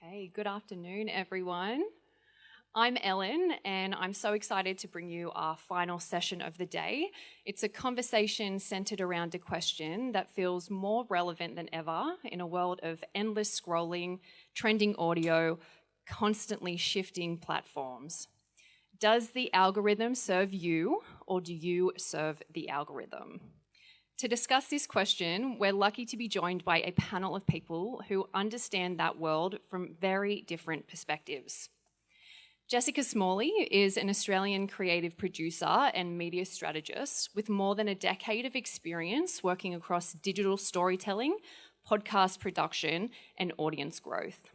Okay, good afternoon, everyone. I'm Ellen, and I'm so excited to bring you our final session of the day. It's a conversation centered around a question that feels more relevant than ever in a world of endless scrolling, trending audio, constantly shifting platforms. Does the algorithm serve you, or do you serve the algorithm? To discuss this question, we're lucky to be joined by a panel of people who understand that world from very different perspectives. Jessica Smalley is an Australian creative producer and media strategist with more than a decade of experience working across digital storytelling, podcast production, and audience growth.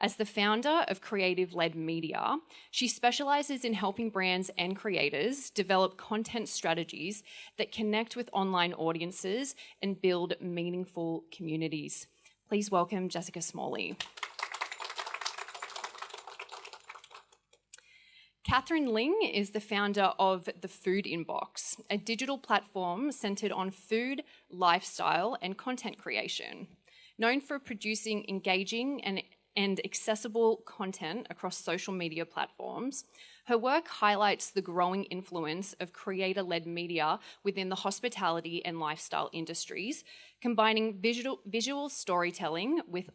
As the founder of Creative-Led Media, she specializes in helping brands and creators develop content strategies that connect with online audiences and build meaningful communities. Please welcome Jessica Smalley. Catherine Ling is the founder of The Food Inbox, a digital platform centered on food, lifestyle, and content creation. Known for producing engaging and accessible content across social media platforms, her work highlights the growing influence of creator-led media within the hospitality and lifestyle industries, combining visual storytelling with an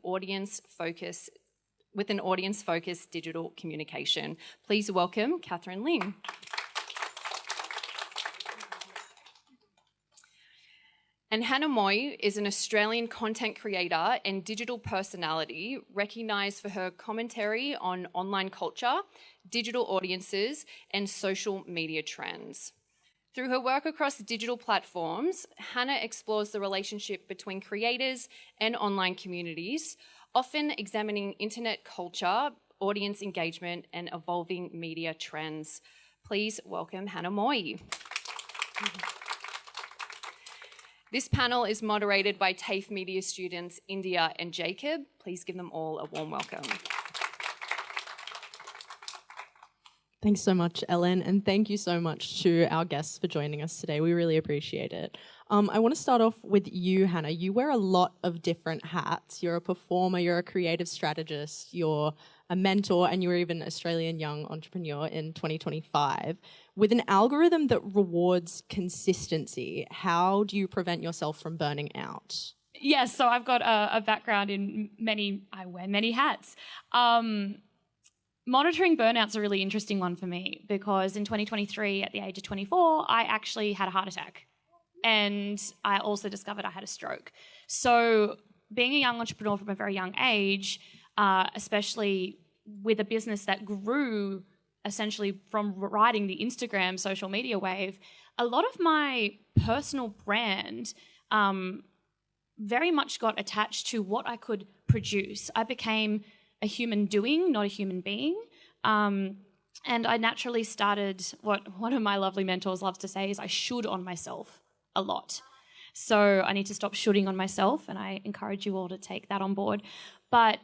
audience-focused digital communication. Please welcome Catherine Ling. And Hannah Moy is an Australian content creator and digital personality recognised for her commentary on online culture, digital audiences, and social media trends. Through her work across digital platforms, Hannah explores the relationship between creators and online communities, often examining internet culture, audience engagement, and evolving media trends. Please welcome Hannah Moy. This panel is moderated by TAFE media students India and Jacob. Please give them all a warm welcome. Thanks so much, Ellen, and thank you so much to our guests for joining us today. We really appreciate it. I want to start off with you, Hannah. You wear a lot of different hats. You're a performer, you're a creative strategist, you're a mentor, and you're even Australian Young Entrepreneur in 2025. With an algorithm that rewards consistency, how do you prevent yourself from burning out? Yes, so I've got a background in I wear many hats. Monitoring burnout's a really interesting one for me because in 2023, at the age of 24, I actually had a heart attack. And I also discovered I had a stroke. So being a young entrepreneur from a very young age, especially with a business that grew essentially from riding the Instagram social media wave, a lot of my personal brand very much got attached to what I could produce. I became a human doing, not a human being. And I naturally started what one of my lovely mentors loves to say is I should on myself a lot. So I need to stop shooting on myself, and I encourage you all to take that on board. But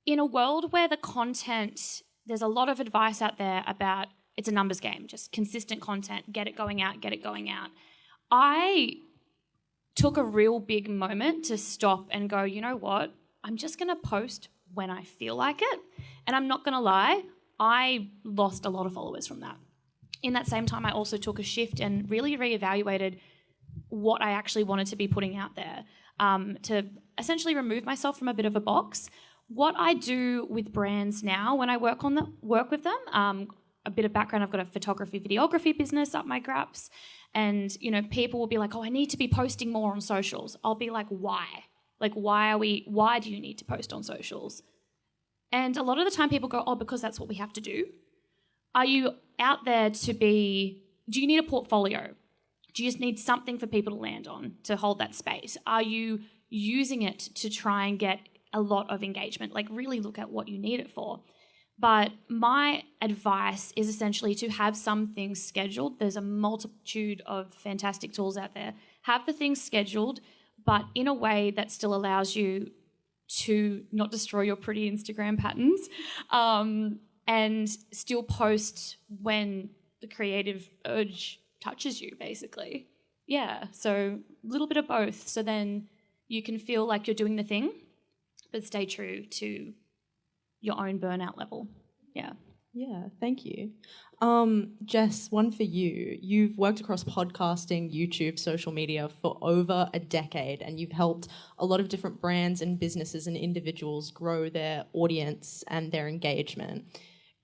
in a world where the content, there's a lot of advice out there about it's a numbers game, just consistent content, get it going out, get it going out. I took a real big moment to stop and go, you know what? I'm just going to post when I feel like it. And I'm not going to lie, I lost a lot of followers from that. In that same time, I also took a shift and really reevaluated what I actually wanted to be putting out there to essentially remove myself from a bit of a box. What I do with brands now when I work with them, a bit of background, I've got a photography, videography business up my graps. And, you know, people will be like, oh, I need to be posting more on socials. I'll be like, why? Like, why do you need to post on socials? And a lot of the time people go, oh, because that's what we have to do. Are you out there do you need a portfolio? Do you just need something for people to land on to hold that space? Are you using it to try and get a lot of engagement? Like, really look at what you need it for. But my advice is essentially to have some things scheduled. There's a multitude of fantastic tools out there. Have the things scheduled, but in a way that still allows you to not destroy your pretty Instagram patterns and still post when the creative urge touches you, basically. Yeah, so a little bit of both. So then you can feel like you're doing the thing, but stay true to your own burnout level. Yeah. Yeah, thank you. Jess, one for you. You've worked across podcasting, YouTube, social media for over a decade, and you've helped a lot of different brands and businesses and individuals grow their audience and their engagement.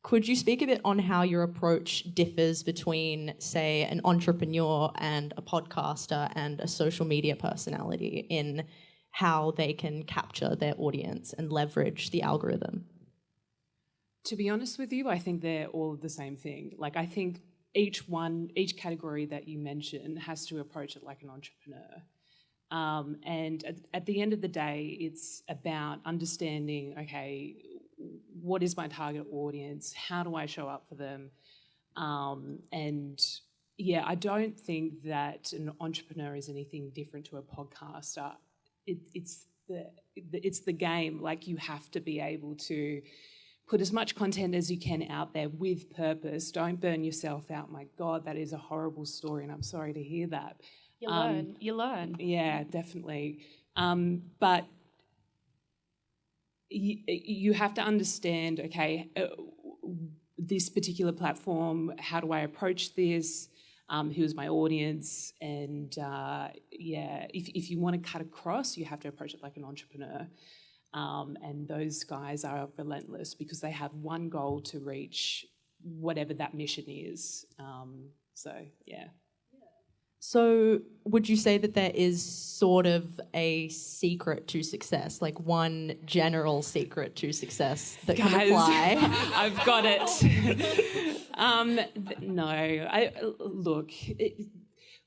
Could you speak a bit on how your approach differs between, say, an entrepreneur and a podcaster and a social media personality in how they can capture their audience and leverage the algorithm? To be honest with you, I think they're all the same thing. Like, I think each category that you mention has to approach it like an entrepreneur. And at the end of the day, it's about understanding, okay, what is my target audience? How do I show up for them? And yeah, I don't think that an entrepreneur is anything different to a podcaster. It's the game. Like, you have to be able to put as much content as you can out there with purpose. Don't burn yourself out. My God, that is a horrible story, and I'm sorry to hear that. You learn. Yeah, definitely. But you have to understand, okay, this particular platform, how do I approach this? Who's my audience? And yeah, if you want to cut across, you have to approach it like an entrepreneur. And those guys are relentless because they have one goal to reach, whatever that mission is. So, yeah. So would you say that there is sort of a secret to success, like one general secret to success that can apply? I've got it. No, look,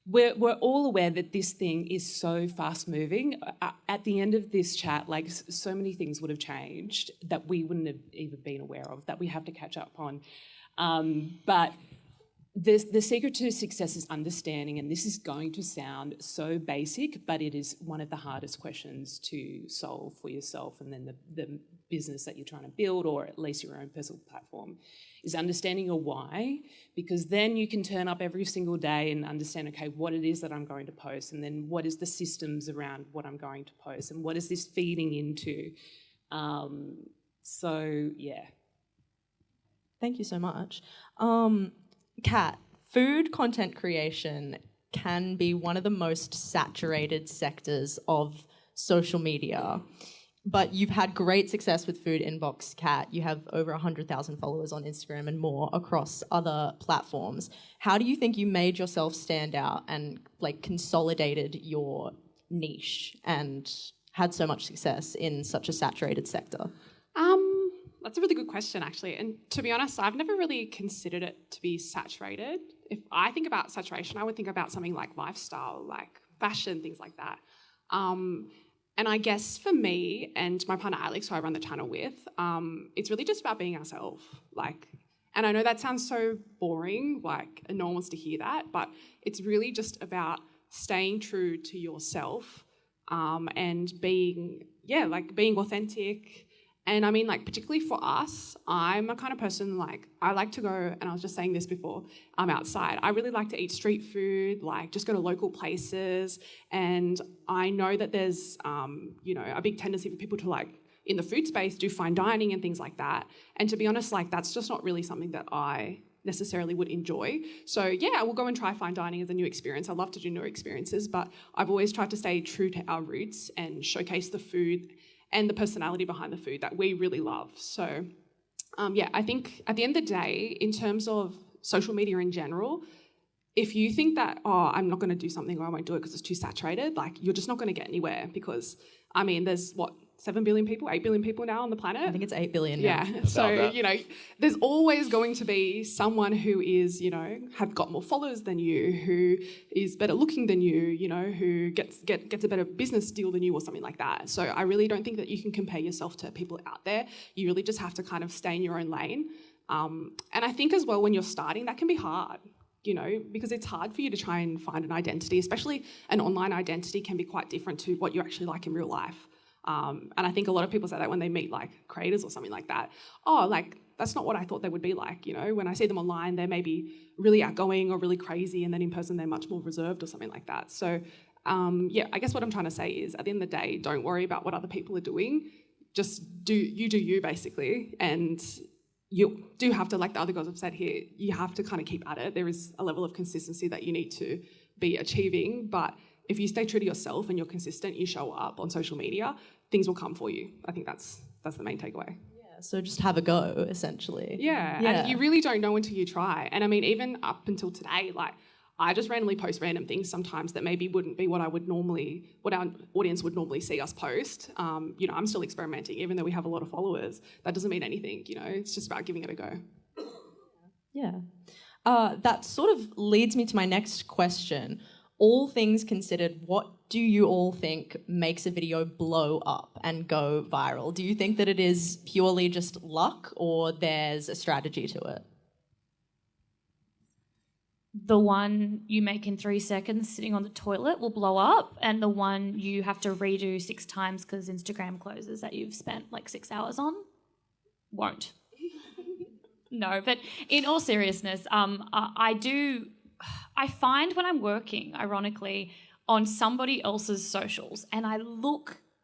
we're all aware that this thing is so fast moving. At the end of this chat, like, so many things would have changed that we wouldn't have even been aware of, that we have to catch up on. But the secret to success is understanding, and this is going to sound so basic, but it is one of the hardest questions to solve for yourself and then the business that you're trying to build, or at least your own personal platform, is understanding your why, because then you can turn up every single day and understand, okay, what it is that I'm going to post, and then what is the systems around what I'm going to post, and what is this feeding into. So, yeah. Thank you so much. Kat, food content creation can be one of the most saturated sectors of social media, but you've had great success with Food Inbox, Kat. You have over 100,000 followers on Instagram and more across other platforms. How do you think you made yourself stand out and like consolidated your niche and had so much success in such a saturated sector? That's a really good question, actually. And to be honest, I've never really considered it to be saturated. If I think about saturation, I would think about something like lifestyle, like fashion, things like that. And I guess for me and my partner Alex, who I run the channel with, it's really just about being ourselves. Like, and I know that sounds so boring, like, and no one wants to hear that, but it's really just about staying true to yourself, and being authentic. And I mean, like, particularly for us, I'm a kind of person, like, I like to go, and I was just saying this before, I'm outside. I really like to eat street food, like, just go to local places. And I know that there's, a big tendency for people to, like, in the food space, do fine dining and things like that. And to be honest, like, that's just not really something that I necessarily would enjoy. So yeah, I will go and try fine dining as a new experience. I love to do new experiences, but I've always tried to stay true to our roots and showcase the food and the personality behind the food that we really love. So I think at the end of the day, in terms of social media in general, if you think that, I'm not going to do something or I won't do it because it's too saturated, like, you're just not going to get anywhere, because, I mean, there's 7 billion people, 8 billion people now on the planet? I think it's 8 billion now. Yeah, so, there's always going to be someone who is, have got more followers than you, who is better looking than you, who gets a better business deal than you or something like that. So I really don't think that you can compare yourself to people out there. You really just have to kind of stay in your own lane. And I think as well, when you're starting, that can be hard, because it's hard for you to try and find an identity, especially an online identity can be quite different to what you're actually like in real life. And I think a lot of people say that when they meet, like, creators or something like that. That's not what I thought they would be like, When I see them online, they're maybe really outgoing or really crazy, and then in person they're much more reserved or something like that. So, I guess what I'm trying to say is, at the end of the day, don't worry about what other people are doing. just do you basically, and you do have to, like the other girls have said here, you have to kind of keep at it. There is a level of consistency that you need to be achieving, but if you stay true to yourself and you're consistent, you show up on social media, things will come for you. I think that's the main takeaway. Yeah, so just have a go, essentially. Yeah, and you really don't know until you try. And I mean, even up until today, like I just randomly post random things sometimes that maybe wouldn't be what our audience would normally see us post. You know, I'm still experimenting, even though we have a lot of followers. That doesn't mean anything, you know, it's just about giving it a go. Yeah. That sort of leads me to my next question. All things considered, what do you all think makes a video blow up and go viral? Do you think that it is purely just luck, or there's a strategy to it? The one you make in 3 seconds sitting on the toilet will blow up, and the one you have to redo 6 times because Instagram closes that you've spent like 6 hours on won't. No, but in all seriousness, I find when I'm working, ironically, on somebody else's socials and I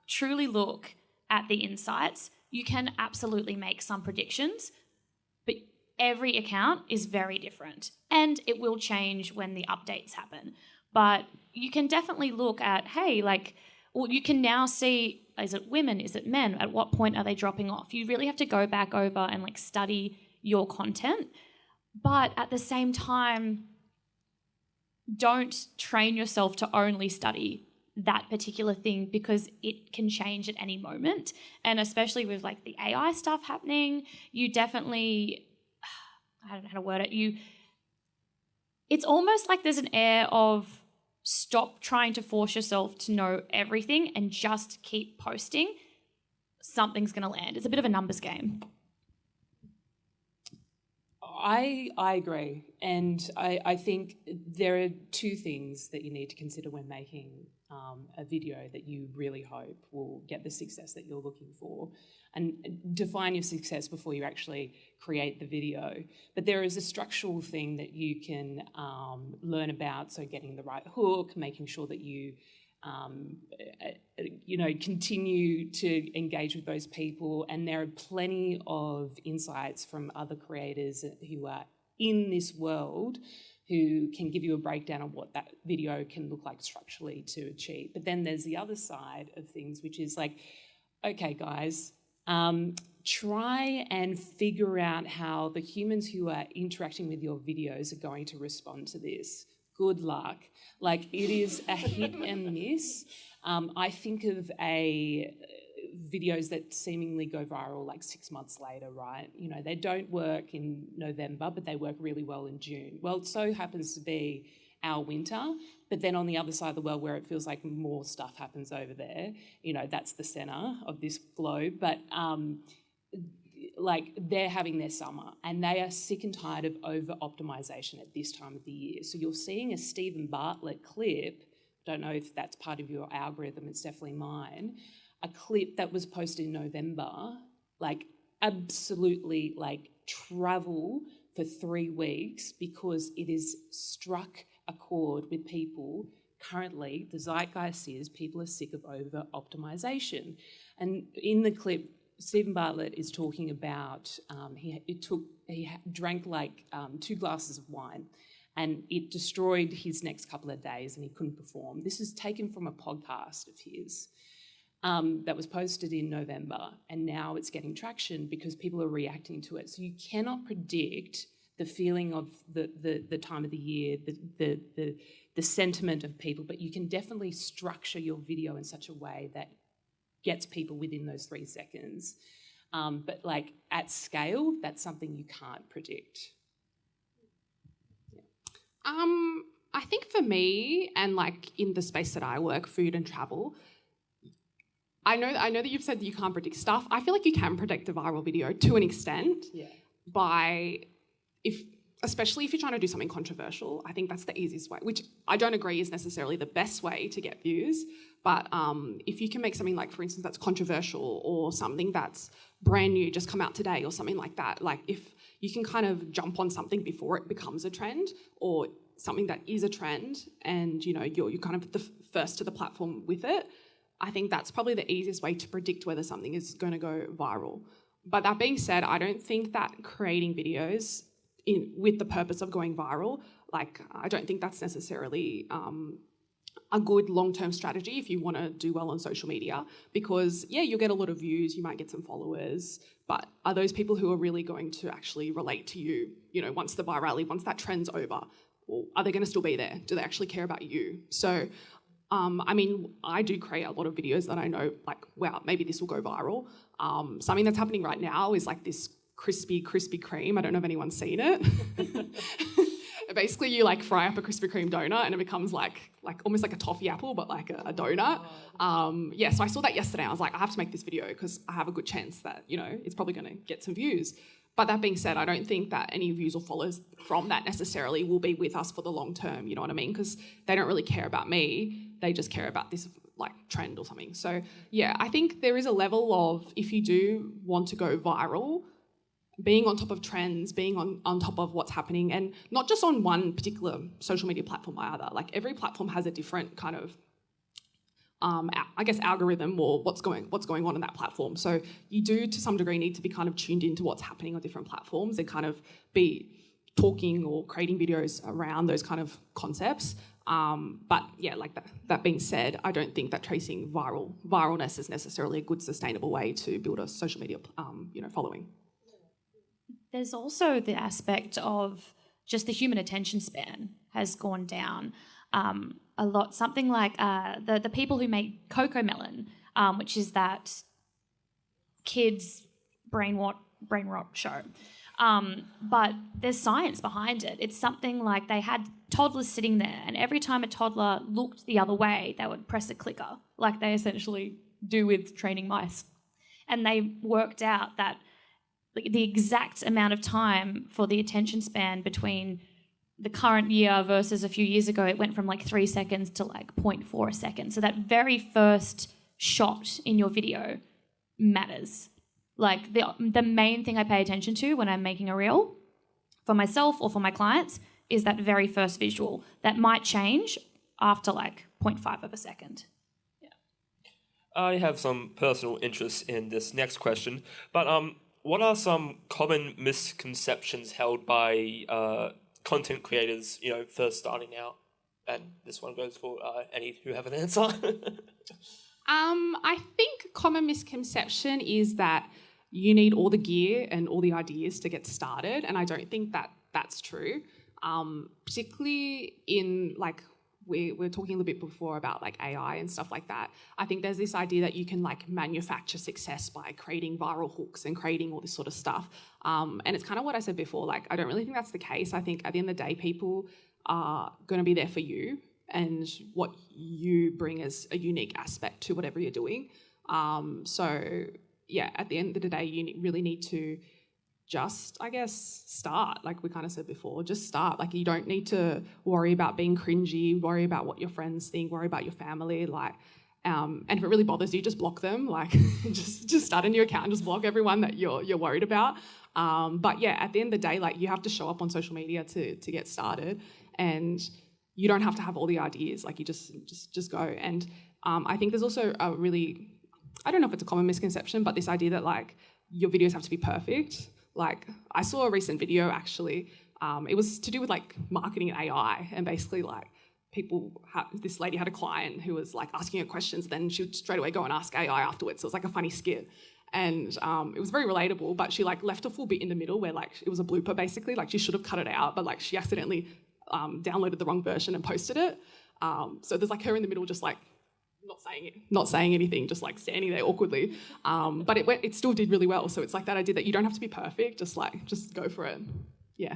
truly look at the insights, you can absolutely make some predictions, but every account is very different and it will change when the updates happen. But you can definitely look at, hey, like, well, you can now see, is it women, is it men, at what point are they dropping off? You really have to go back over and like study your content. But at the same time, don't train yourself to only study that particular thing because it can change at any moment. And especially with like the AI stuff happening, you definitely, I don't know how to word it, it's almost like there's an air of stop trying to force yourself to know everything and just keep posting. Something's going to land. It's a bit of a numbers game. I agree, and I think there are 2 things that you need to consider when making a video that you really hope will get the success that you're looking for, and define your success before you actually create the video. But there is a structural thing that you can learn about, so getting the right hook, making sure that you continue to engage with those people. And there are plenty of insights from other creators who are in this world who can give you a breakdown of what that video can look like structurally to achieve. But then there's the other side of things, which is like, okay, guys, try and figure out how the humans who are interacting with your videos are going to respond to this. Good luck. Like, it is a hit and miss. I think of videos that seemingly go viral like 6 months later, right? You know, they don't work in November, but they work really well in June. Well, it so happens to be our winter, but then on the other side of the world where it feels like more stuff happens over there, you know, that's the centre of this globe. But like, they're having their summer and they are sick and tired of over-optimisation at this time of the year. So you're seeing a Stephen Bartlett clip, I don't know if that's part of your algorithm, it's definitely mine, a clip that was posted in November, like absolutely like travel for 3 weeks because it has struck a chord with people. Currently, the zeitgeist is people are sick of over-optimisation. And in the clip, Stephen Bartlett is talking about he drank like 2 glasses of wine and it destroyed his next couple of days and he couldn't perform. This is taken from a podcast of his that was posted in November, and now it's getting traction because people are reacting to it. So you cannot predict the feeling of the time of the year, the sentiment of people, but you can definitely structure your video in such a way that gets people within those 3 seconds. But like at scale, that's something you can't predict. Yeah. I think for me, and like in the space that I work, food and travel, I know that you've said that you can't predict stuff. I feel like you can predict a viral video to an extent. Yeah. Especially if you're trying to do something controversial. I think that's the easiest way, which I don't agree is necessarily the best way to get views. But if you can make something like, for instance, that's controversial or something that's brand new, just come out today or something like that, like if you can kind of jump on something before it becomes a trend or something that is a trend and, you know, you're kind of the first to the platform with it, I think that's probably the easiest way to predict whether something is going to go viral. But that being said, I don't think that creating videos with the purpose of going viral, like I don't think that's necessarily a good long-term strategy if you want to do well on social media, because yeah, you'll get a lot of views, you might get some followers, but are those people who are really going to actually relate to you, once the virality, once that trend's over, or are they going to still be there? Do they actually care about you? So, I do create a lot of videos that I know, like, wow, maybe this will go viral. Something that's happening right now is like this crispy Krispy Kreme. I don't know if anyone's seen it. Basically, you like fry up a Krispy Kreme donut and it becomes like almost like a toffee apple, but like a donut. So I saw that yesterday. I was like, I have to make this video because I have a good chance that, it's probably going to get some views. But that being said, I don't think that any views or follows from that necessarily will be with us for the long term, you know what I mean? Because they don't really care about me. They just care about this like trend or something. So yeah, I think there is a level of, if you do want to go viral, being on top of trends, being on top of what's happening, and not just on one particular social media platform either. Like every platform has a different kind of, algorithm or what's going on in that platform. So you do, to some degree, need to be kind of tuned into what's happening on different platforms and kind of be talking or creating videos around those kind of concepts. But yeah, like that being said, I don't think that chasing viralness is necessarily a good sustainable way to build a social media, following. There's also the aspect of just the human attention span has gone down a lot. Something like the people who make Coco Melon, which is that kids brain rot show. But there's science behind it. It's something like they had toddlers sitting there, and every time a toddler looked the other way, they would press a clicker, like they essentially do with training mice. And they worked out that the exact amount of time for the attention span between the current year versus a few years ago, it went from like 3 seconds to like 0.4 a second. So that very first shot in your video matters. Like the main thing I pay attention to when I'm making a reel for myself or for my clients is that very first visual. That might change after like 0.5 of a second. I have some personal interest in this next question, but what are some common misconceptions held by content creators, first starting out? And this one goes for any who have an answer. I think common misconception is that you need all the gear and all the ideas to get started, and I don't think that that's true. Particularly in like we were talking a little bit before about like AI and stuff like that. I think there's this idea that you can like manufacture success by creating viral hooks and creating all this sort of stuff. And it's kind of what I said before, like I don't really think that's the case. I think at the end of the day, people are going to be there for you and what you bring as a unique aspect to whatever you're doing. So yeah, at the end of the day, you really need to just, I guess, start. Like we kind of said before, just start. Like you don't need to worry about being cringy, worry about what your friends think, worry about your family. Like, and if it really bothers you, just block them. Like just start a new account and just block everyone that you're worried about. But yeah, at the end of the day, like you have to show up on social media to get started, and you don't have to have all the ideas. Like you just go. And I think there's also a really, I don't know if it's a common misconception, but this idea that like your videos have to be perfect. Like I saw a recent video actually, it was to do with like marketing and AI, and basically like this lady had a client who was like asking her questions, then she would straight away go and ask AI afterwards. So it was like a funny skit, and it was very relatable, but she like left a full bit in the middle where like it was a blooper basically, like she should have cut it out, but like she accidentally downloaded the wrong version and posted it. So there's like her in the middle just like not saying anything, just like standing there awkwardly. But it still did really well. So it's like that idea that you don't have to be perfect, just go for it. Yeah.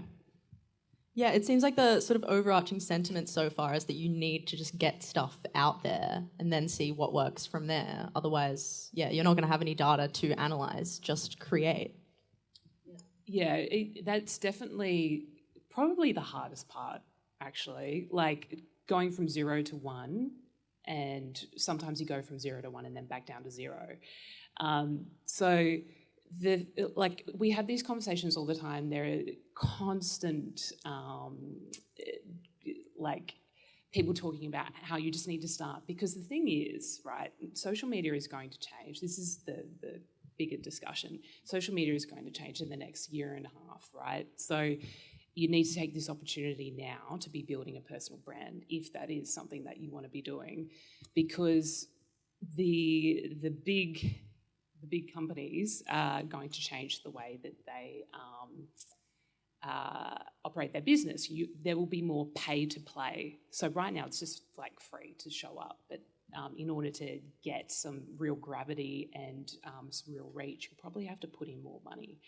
Yeah, it seems like the sort of overarching sentiment so far is that you need to just get stuff out there and then see what works from there. Otherwise, yeah, you're not going to have any data to analyze, just create. Yeah, that's definitely probably the hardest part, actually. Like going from 0 to 1, and sometimes you go from 0 to 1 and then back down to 0. So we have these conversations all the time. There are constant people talking about how you just need to start. Because the thing is, right, social media is going to change. This is the bigger discussion. Social media is going to change in the next year and a half, right? So you need to take this opportunity now to be building a personal brand, if that is something that you want to be doing, because the big companies are going to change the way that they operate their business. There will be more pay to play. So right now it's just like free to show up, but in order to get some real gravity and some real reach, you probably have to put in more money.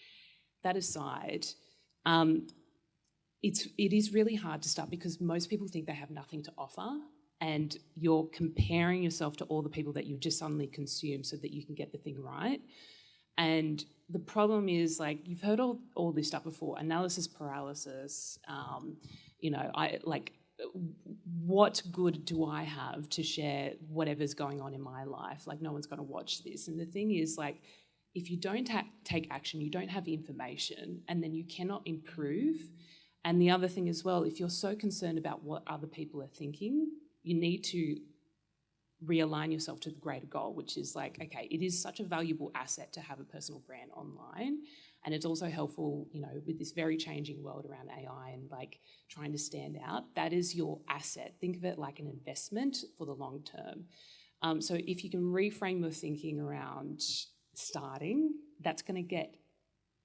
That aside, it is really hard to start because most people think they have nothing to offer, and you're comparing yourself to all the people that you've just suddenly consumed so that you can get the thing right. And the problem is, like, you've heard all this stuff before, analysis paralysis, what good do I have to share whatever's going on in my life? Like, no one's going to watch this. And the thing is, like, if you don't take action, you don't have information, and then you cannot improve. And the other thing as well, if you're so concerned about what other people are thinking, you need to realign yourself to the greater goal, which is like, okay, it is such a valuable asset to have a personal brand online. And it's also helpful, with this very changing world around AI and like trying to stand out. That is your asset. Think of it like an investment for the long term. So if you can reframe your thinking around starting, that's going to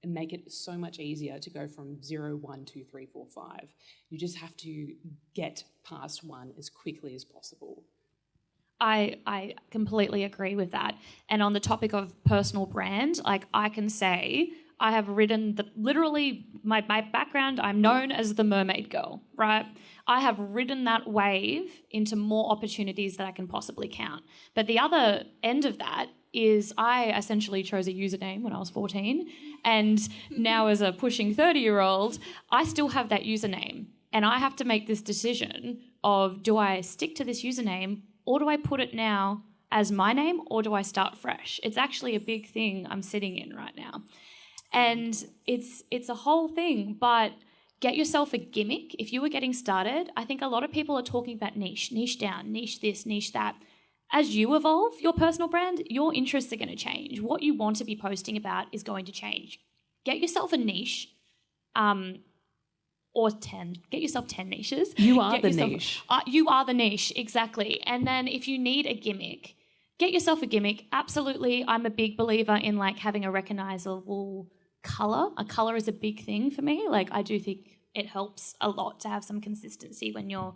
make it so much easier to go from 0, 1, 2, 3, 4, 5. You just have to get past 1 as quickly as possible. I completely agree with that. And on the topic of personal brand, like, I can say I have ridden literally my background, I'm known as the mermaid girl, right? I have ridden that wave into more opportunities that I can possibly count. But the other end of that is I essentially chose a username when I was 14, and now as a pushing 30-year-old, I still have that username, and I have to make this decision of, do I stick to this username, or do I put it now as my name, or do I start fresh? It's actually a big thing I'm sitting in right now. And it's a whole thing, but get yourself a gimmick. If you were getting started, I think a lot of people are talking about niche down, niche this, niche that. As you evolve your personal brand, your interests are going to change. What you want to be posting about is going to change. Get yourself a niche, or 10. Get yourself 10 niches. You are the niche. You are the niche, exactly. And then if you need a gimmick, get yourself a gimmick. Absolutely, I'm a big believer in like having a recognizable color. A color is a big thing for me. Like, I do think it helps a lot to have some consistency when you're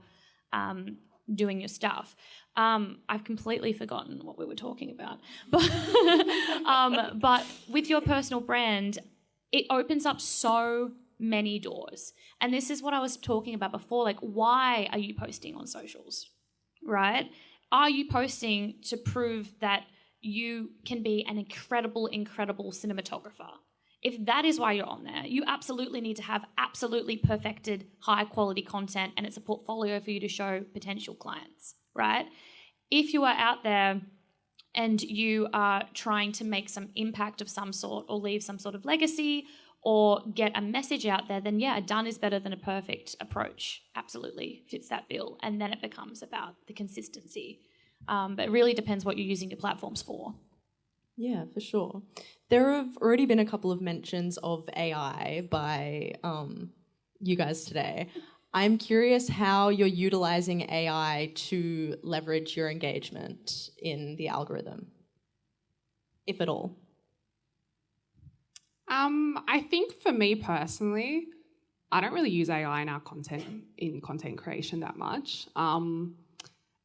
doing your stuff. I've completely forgotten what we were talking about. But with your personal brand, it opens up so many doors. And this is what I was talking about before. Like, why are you posting on socials, right? Are you posting to prove that you can be an incredible cinematographer? If that is why you're on there, you absolutely need to have absolutely perfected high quality content, and it's a portfolio for you to show potential clients, right? If you are out there and you are trying to make some impact of some sort or leave some sort of legacy or get a message out there, then yeah, done is better than a perfect approach. Absolutely fits that bill. And then it becomes about the consistency. But it really depends what you're using your platforms for. Yeah, for sure. There have already been a couple of mentions of AI by you guys today. I'm curious how you're utilizing AI to leverage your engagement in the algorithm, if at all. I think for me personally, I don't really use AI in our content creation that much. And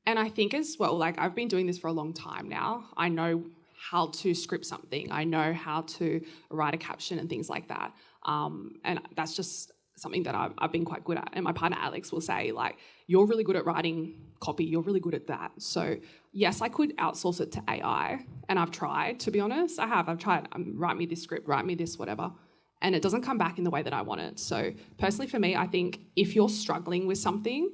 I think as well, like, I've been doing this for a long time now. I know how to script something. I know how to write a caption and things like that. And that's just something that I've been quite good at. And my partner Alex will say, like, you're really good at writing copy. You're really good at that. So yes, I could outsource it to AI. And I've tried, to be honest. I've tried, write me this script, write me this, whatever. And it doesn't come back in the way that I want it. So personally for me, I think if you're struggling with something,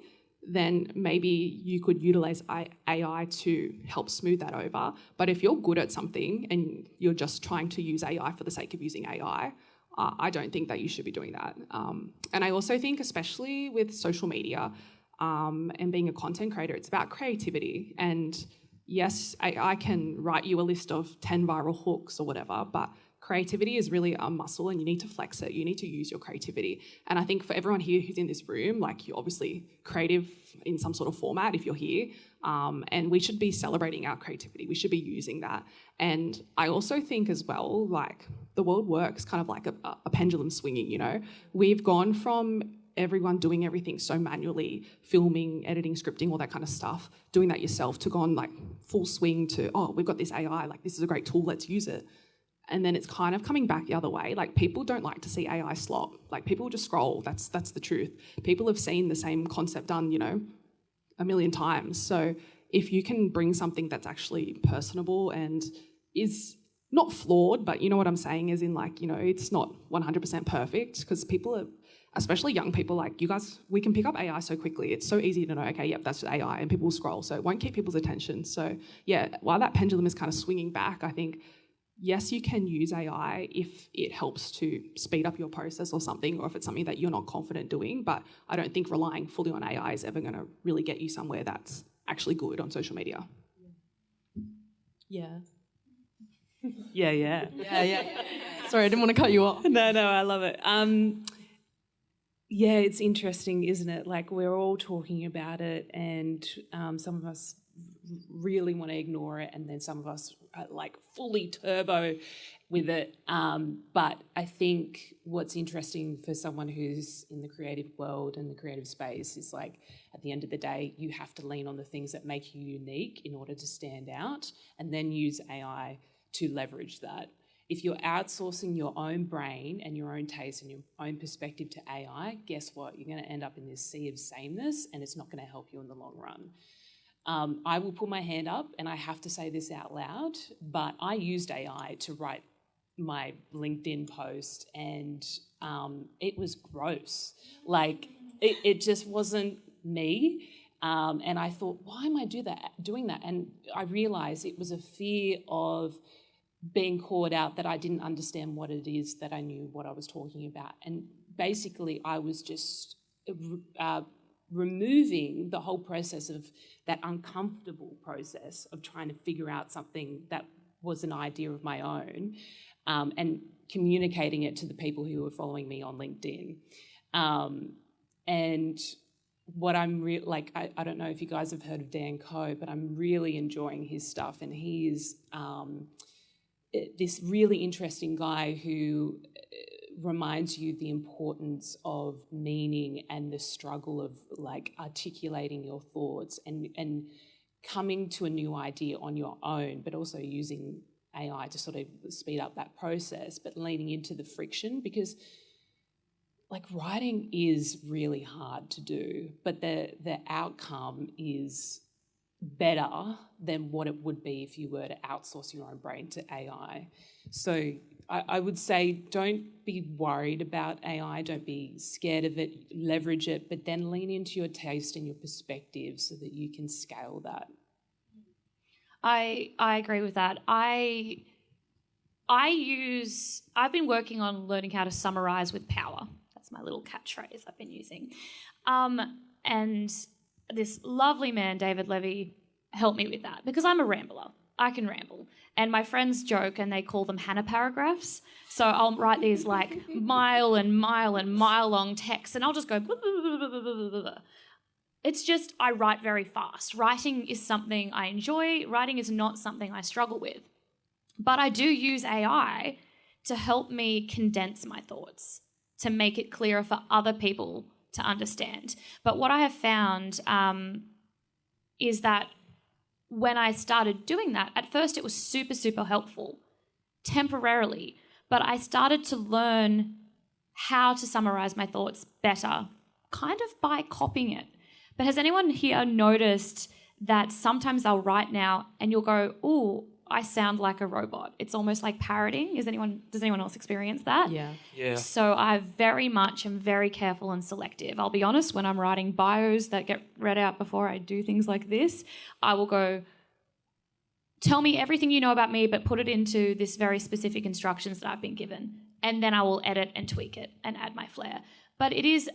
then maybe you could utilize AI to help smooth that over. But if you're good at something and you're just trying to use AI for the sake of using AI, I don't think that you should be doing that. And I also think, especially with social media, and being a content creator, it's about creativity. And yes, AI can write you a list of 10 viral hooks or whatever, but creativity is really a muscle and you need to flex it. You need to use your creativity. And I think for everyone here who's in this room, like, you're obviously creative in some sort of format if you're here. And we should be celebrating our creativity. We should be using that. And I also think as well, like, the world works kind of like a pendulum swinging, you know. We've gone from everyone doing everything so manually, filming, editing, scripting, all that kind of stuff, doing that yourself, to go on like full swing to, oh, we've got this AI, like, this is a great tool, let's use it. And then it's kind of coming back the other way. Like, people don't like to see AI slop. Like, people just scroll. That's the truth. People have seen the same concept done, you know, a million times. So if you can bring something that's actually personable and is not flawed, but you know what I'm saying, is in, like, you know, it's not 100% perfect, because people are, especially young people like you guys, we can pick up AI so quickly. It's so easy to know, okay, yep, that's AI, and people will scroll. So it won't keep people's attention. So yeah, while that pendulum is kind of swinging back, I think, yes, you can use AI if it helps to speed up your process or something, or if it's something that you're not confident doing. But I don't think relying fully on AI is ever going to really get you somewhere that's actually good on social media. Yeah. Yeah. Sorry, I didn't want to cut you off. No, I love it. Yeah, it's interesting, isn't it? Like, we're all talking about it, and some of us really want to ignore it, and then some of us are like fully turbo with it. But I think what's interesting for someone who's in the creative world and the creative space is, like, at the end of the day, you have to lean on the things that make you unique in order to stand out, and then use AI to leverage that. If you're outsourcing your own brain and your own taste and your own perspective to AI, guess what? You're going to end up in this sea of sameness, and it's not going to help you in the long run. I will put my hand up, and I have to say this out loud, but I used AI to write my LinkedIn post, and it was gross. Like, it just wasn't me. And I thought, why am I doing that? And I realised it was a fear of being called out, that I didn't understand what it is that I knew what I was talking about. And basically I was just removing the whole process of that uncomfortable process of trying to figure out something that was an idea of my own, and communicating it to the people who were following me on LinkedIn. And what I'm like, I don't know if you guys have heard of Dan Coe, but I'm really enjoying his stuff, and he is this really interesting guy who reminds you the importance of meaning and the struggle of, like, articulating your thoughts and coming to a new idea on your own, but also using AI to sort of speed up that process, but leaning into the friction, because, like, writing is really hard to do, but the outcome is better than what it would be if you were to outsource your own brain to AI. So I would say, don't be worried about AI, don't be scared of it, leverage it, but then lean into your taste and your perspective so that you can scale that. I agree with that. I've been working on learning how to summarize with power. That's my little catchphrase I've been using. And this lovely man, David Levy, helped me with that, because I'm a rambler. I can ramble. And my friends joke and they call them Hannah paragraphs. So I'll write these like mile and mile and mile long texts, and I'll just go blah, blah, blah, blah, blah, blah, blah. It's just, I write very fast. Writing is something I enjoy. Writing is not something I struggle with. But I do use AI to help me condense my thoughts, to make it clearer for other people to understand. But what I have found is that when I started doing that, at first it was super, super helpful, temporarily. But I started to learn how to summarize my thoughts better, kind of by copying it. But has anyone here noticed that sometimes I'll write now and you'll go, ooh, I sound like a robot. It's almost like parroting. Does anyone else experience that? Yeah. So I very much am very careful and selective. I'll be honest, when I'm writing bios that get read out before I do things like this, I will go, tell me everything you know about me, but put it into this very specific instructions that I've been given. And then I will edit and tweak it and add my flair. But it is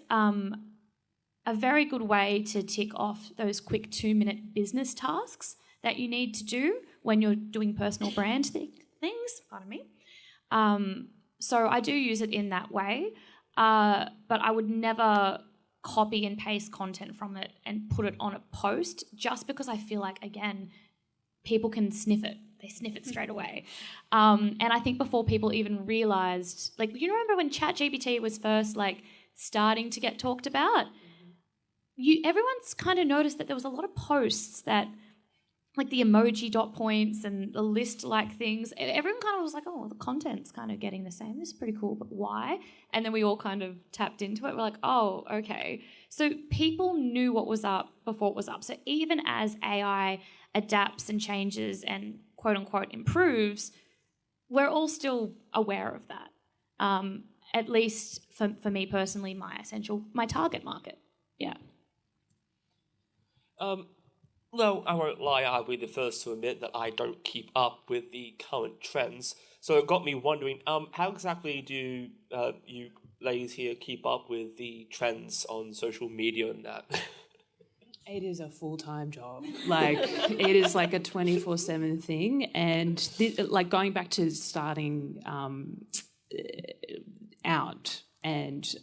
a very good way to tick off those quick 2-minute business tasks that you need to do when you're doing personal brand things. Pardon me. So I do use it in that way, but I would never copy and paste content from it and put it on a post just because I feel like, again, people can sniff it. They sniff it straight away. And I think before people even realised, like, you remember when ChatGPT was first, like, starting to get talked about? Everyone's kind of noticed that there was a lot of posts that, like the emoji dot points and the list-like things, everyone kind of was like, oh, the content's kind of getting the same. This is pretty cool, but why? And then we all kind of tapped into it. We're like, oh, okay. So people knew what was up before it was up. So even as AI adapts and changes and quote-unquote improves, we're all still aware of that. At least for me personally, my target market. Yeah. No, I won't lie, I'll be the first to admit that I don't keep up with the current trends. So it got me wondering, how exactly do you ladies here keep up with the trends on social media and that? It is a full-time job. Like, it is like a 24/7 thing. And like going back to starting out and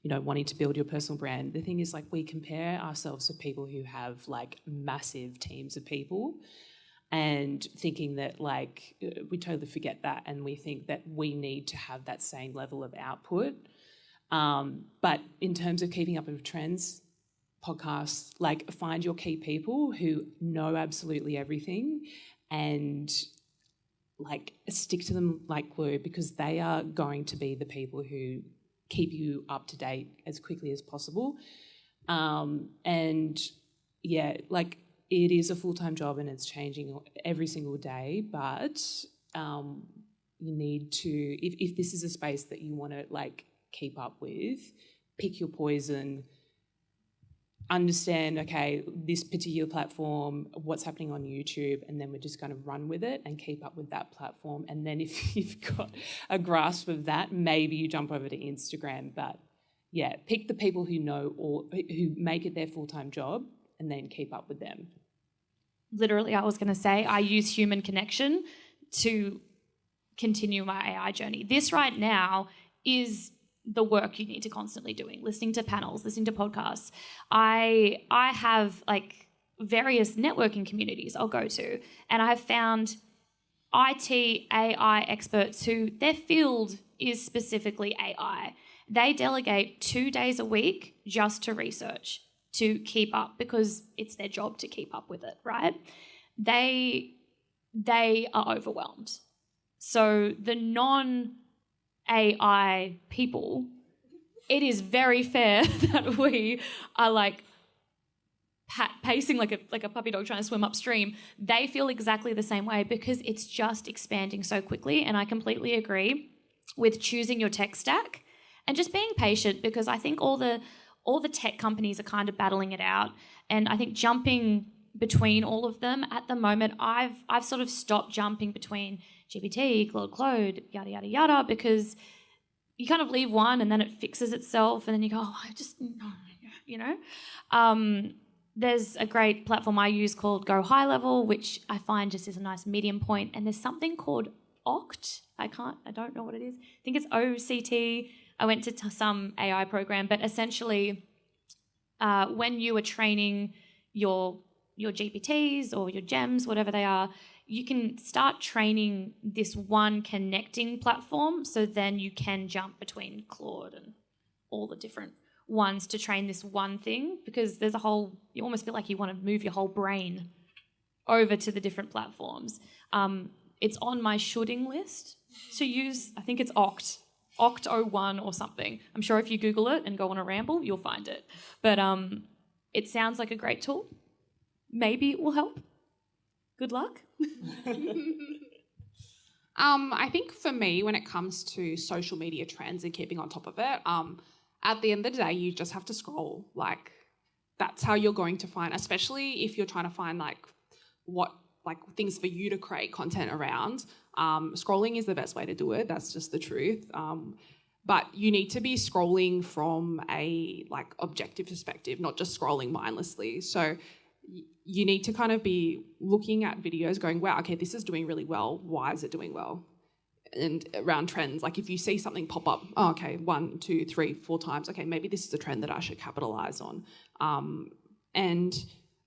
wanting to build your personal brand, the thing is, like, we compare ourselves to people who have like massive teams of people, and thinking that, like, we totally forget that, and we think that we need to have that same level of output. But in terms of keeping up with trends, podcasts, like, find your key people who know absolutely everything and, like, stick to them like glue, because they are going to be the people who keep you up to date as quickly as possible. And yeah, like, it is a full-time job and it's changing every single day, but you need to, if this is a space that you want to, like, keep up with, pick your poison, understand, okay, this particular platform, what's happening on YouTube, and then we're just going to run with it and keep up with that platform. And then if you've got a grasp of that, maybe you jump over to Instagram. But yeah, pick the people who know or who make it their full-time job, and then keep up with them. Literally, I was going to say, I use human connection to continue my AI journey. This right now is the work you need to constantly doing, listening to panels, listening to podcasts. I have, like, various networking communities I'll go to, and I have found IT AI experts who their field is specifically AI. They delegate 2 days a week just to research, to keep up, because it's their job to keep up with it, right? They are overwhelmed. So the non-AI people, it is very fair that we are, like, pacing like a puppy dog trying to swim upstream. They feel exactly the same way, because it's just expanding so quickly. And I completely agree with choosing your tech stack and just being patient, because I think all the tech companies are kind of battling it out, and I think jumping between all of them at the moment, I've sort of stopped jumping between GPT, Claude, yada yada yada, because you kind of leave one and then it fixes itself, and then you go, oh, I just, you know. There's a great platform I use called Go High Level, which I find just is a nice medium point, and there's something called Oct. I don't know what it is. I think it's OCT. I went to some AI program, but essentially when you are training your GPTs or your gems, whatever they are, you can start training this one connecting platform, so then you can jump between Claude and all the different ones to train this one thing, because there's you almost feel like you want to move your whole brain over to the different platforms. It's on my shoulding list to use. I think it's Oct01 or something. I'm sure if you Google it and go on a ramble, you'll find it. But it sounds like a great tool. Maybe it will help. Good luck. I think for me, when it comes to social media trends and keeping on top of it, at the end of the day, you just have to scroll. Like, that's how you're going to find, especially if you're trying to find things for you to create content around. Scrolling is the best way to do it. That's just the truth. but you need to be scrolling from a like objective perspective, not just scrolling mindlessly. So you need to kind of be looking at videos going, wow, okay, this is doing really well. Why is it doing well? And around trends, like if you see something pop up, oh, okay, 1, 2, 3, 4 times, okay, maybe this is a trend that I should capitalize on. And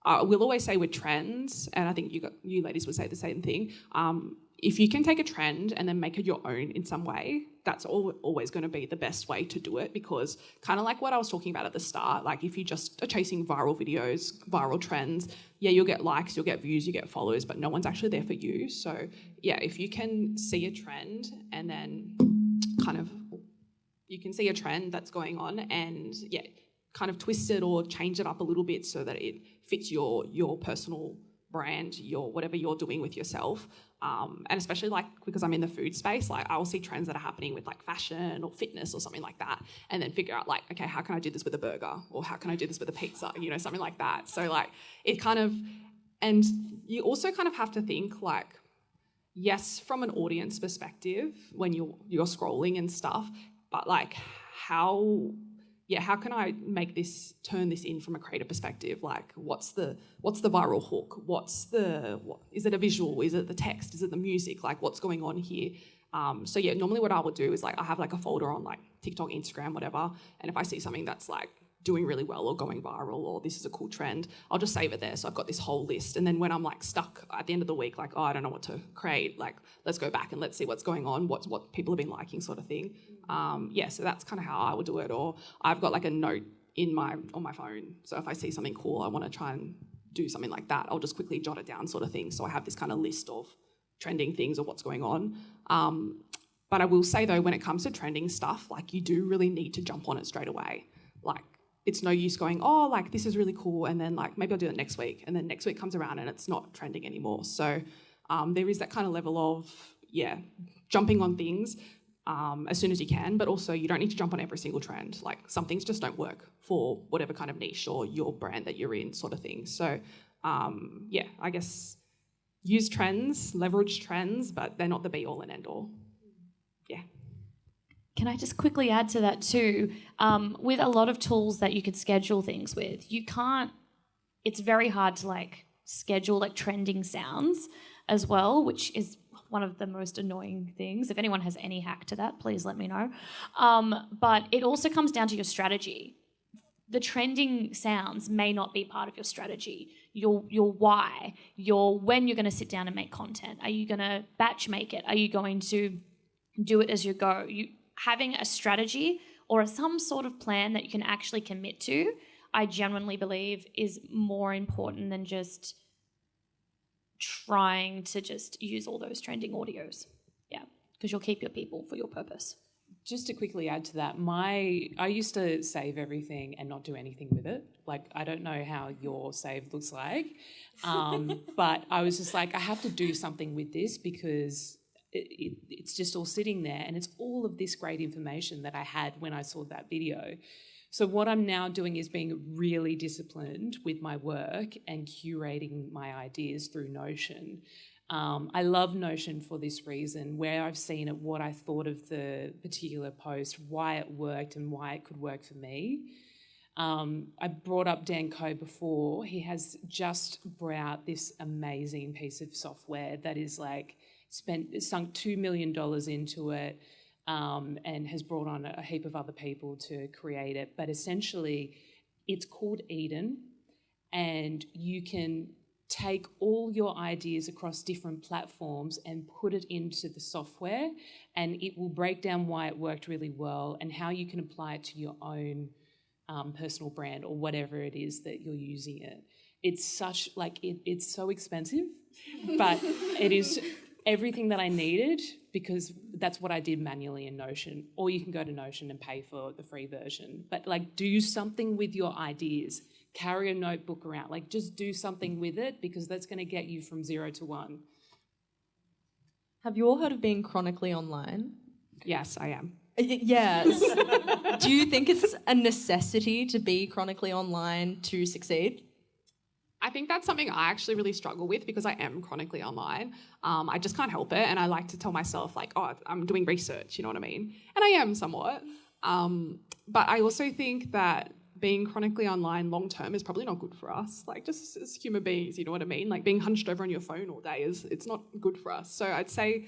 we'll always say with trends, and I think you ladies would say the same thing, if you can take a trend and then make it your own in some way, that's always going to be the best way to do it, because kind of like what I was talking about at the start, like if you just are chasing viral videos, viral trends, yeah, you'll get likes, you'll get views, you get followers, but no one's actually there for you. So yeah, if you can see a trend and then kind of, you can see a trend that's going on and yeah, kind of twist it or change it up a little bit so that it fits your personal brand, your whatever you're doing with yourself. And especially like because I'm in the food space, like I will see trends that are happening with like fashion or fitness or something like that, and then figure out like, okay, how can I do this with a burger, or how can I do this with a pizza, you know, something like that. So like it kind of, and you also kind of have to think like, yes, from an audience perspective when you're scrolling and stuff, but like how can I make this, turn this in from a creative perspective? Like, what's the viral hook? Is it a visual? Is it the text? Is it the music? Like, what's going on here? So yeah, normally what I would do is like, I have like a folder on like TikTok, Instagram, whatever. And if I see something that's like doing really well or going viral or this is a cool trend, I'll just save it there. So I've got this whole list. And then when I'm like stuck at the end of the week, like, oh, I don't know what to create, like, let's go back and let's see what's going on, what people have been liking sort of thing. Yeah, so that's kind of how I would do it. Or I've got like a note on my phone. So if I see something cool, I want to try and do something like that, I'll just quickly jot it down sort of thing. So I have this kind of list of trending things or what's going on. But I will say though, when it comes to trending stuff, like you do really need to jump on it straight away. Like, it's no use going, oh, like this is really cool, and then like maybe I'll do it next week, and then next week comes around and it's not trending anymore. So there is that kind of level of, yeah, jumping on things as soon as you can, but also you don't need to jump on every single trend. Like some things just don't work for whatever kind of niche or your brand that you're in sort of thing. So yeah, I guess use trends, leverage trends, but they're not the be all and end all. Yeah. Can I just quickly add to that too? With a lot of tools that you could schedule things with, you can't, it's very hard to like schedule like trending sounds as well, which is one of the most annoying things. If anyone has any hack to that, please let me know. But it also comes down to your strategy. The trending sounds may not be part of your strategy. Your why, when you're going to sit down and make content. Are you going to batch make it? Are you going to do it as you go? Having a strategy or some sort of plan that you can actually commit to, I genuinely believe is more important than just trying to just use all those trending audios. Yeah, because you'll keep your people for your purpose. Just to quickly add to that, I used to save everything and not do anything with it. Like, I don't know how your save looks like, but I was just like, I have to do something with this because it's just all sitting there, and it's all of this great information that I had when I saw that video. So what I'm now doing is being really disciplined with my work and curating my ideas through Notion. I love Notion for this reason, where I've seen it, what I thought of the particular post, why it worked and why it could work for me. I brought up Dan Coe before. He has just brought out this amazing piece of software that is like, sunk $2 million into it, and has brought on a heap of other people to create it. But essentially, it's called Eden, and you can take all your ideas across different platforms and put it into the software, and it will break down why it worked really well and how you can apply it to your own personal brand or whatever it is that you're using it. It's such, like, it's so expensive, but it is everything that I needed, because that's what I did manually in Notion. Or you can go to Notion and pay for the free version. But like, do something with your ideas. Carry a notebook around. Like, just do something with it, because that's going to get you from 0 to 1. Have you all heard of being chronically online? Yes, I am. Yes. Do you think it's a necessity to be chronically online to succeed? I think that's something I actually really struggle with because I am chronically online. I just can't help it. And I like to tell myself like, oh, I'm doing research, you know what I mean? And I am somewhat. But I also think that being chronically online long term is probably not good for us. Like just as human beings, you know what I mean? Like being hunched over on your phone all day it's not good for us. So I'd say,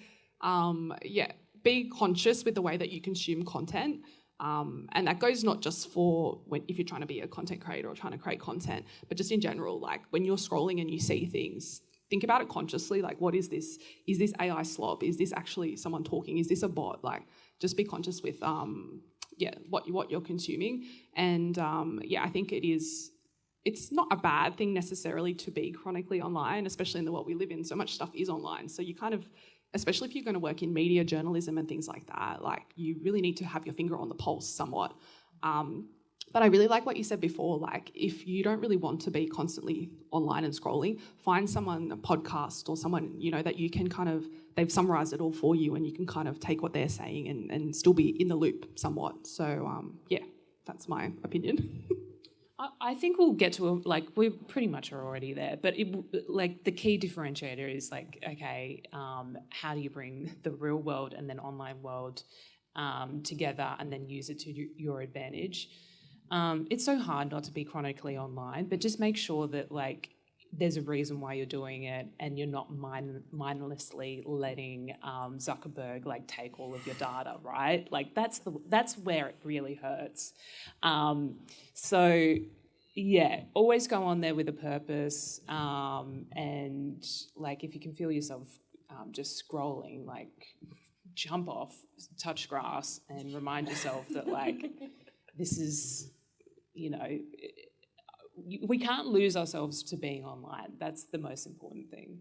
be conscious with the way that you consume content. And that goes not just for if you're trying to be a content creator or trying to create content, but just in general, like when you're scrolling and you see things, think about it consciously. Like, what is this? Is this AI slop? Is this actually someone talking? Is this a bot? Like, just be conscious with what you're consuming. And I think it's not a bad thing necessarily to be chronically online, especially in the world we live in. So much stuff is online. So you kind of, especially if you're going to work in media, journalism and things like that, like you really need to have your finger on the pulse somewhat. But I really like what you said before, like if you don't really want to be constantly online and scrolling, find someone, a podcast or someone, you know, that you can kind of, they've summarised it all for you and you can kind of take what they're saying and still be in the loop somewhat. So, that's my opinion. I think we'll get to we pretty much are already there, but the key differentiator is how do you bring the real world and then online world together and then use it to your advantage. It's so hard not to be chronically online, but just make sure that there's a reason why you're doing it and you're not mindlessly letting Zuckerberg take all of your data, right? That's where it really hurts. Always go on there with a purpose, and if you can feel yourself just scrolling, jump off, touch grass, and remind yourself that this is, we can't lose ourselves to being online. That's the most important thing.